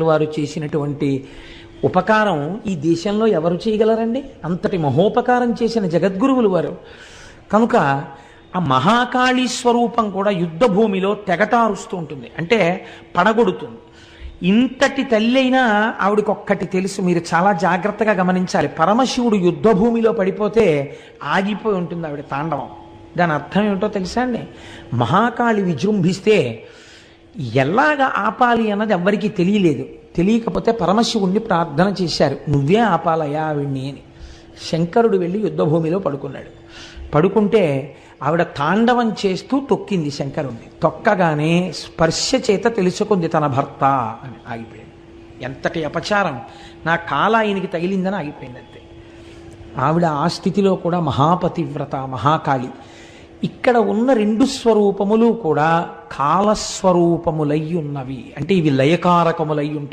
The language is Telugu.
వారు చేసినటువంటి ఉపకారం ఈ దేశంలో ఎవరు చేయగలరండి? అంతటి మహోపకారం చేసిన జగద్గురువులు వారు. కనుక ఆ మహాకాళీ స్వరూపం కూడా యుద్ధ భూమిలో తెగటారుస్తూ ఉంటుంది, అంటే పడగొడుతుంది. ఇంతటి తల్లి అయినా ఆవిడకొక్కటి తెలుసు, మీరు చాలా జాగ్రత్తగా గమనించాలి. పరమశివుడు యుద్ధ భూమిలో పడిపోతే ఆగిపోయి ఉంటుంది ఆవిడ తాండవం. దాని అర్థం ఏమిటో తెలుసా అండి? మహాకాళి విజృంభిస్తే ఎలాగ ఆపాలి అన్నది ఎవ్వరికీ తెలియలేదు. తెలియకపోతే పరమశివుణ్ణి ప్రార్థన చేశారు, నువ్వే ఆపాలయ్యా ఆవిడ్ని అని. శంకరుడు వెళ్ళి యుద్ధభూమిలో పడుకున్నాడు. పడుకుంటే ఆవిడ తాండవం చేస్తూ తొక్కింది శంకరుణ్ణి. తొక్కగానే స్పర్శ చేత తెలుసుకుంది తన భర్త అని. ఆగిపోయింది. ఎంతటి అపచారం! నా కాల ఆయనకి తగిలిందని ఆగిపోయింది అంతే. ఆవిడ ఆ స్థితిలో కూడా మహాపతివ్రత, మహాకాళి. ఇక్కడ ఉన్న రెండు స్వరూపములు కూడా కాలస్వరూపములై ఉన్నవి, అంటే ఇవి లయకారకములై ఉంటాయి.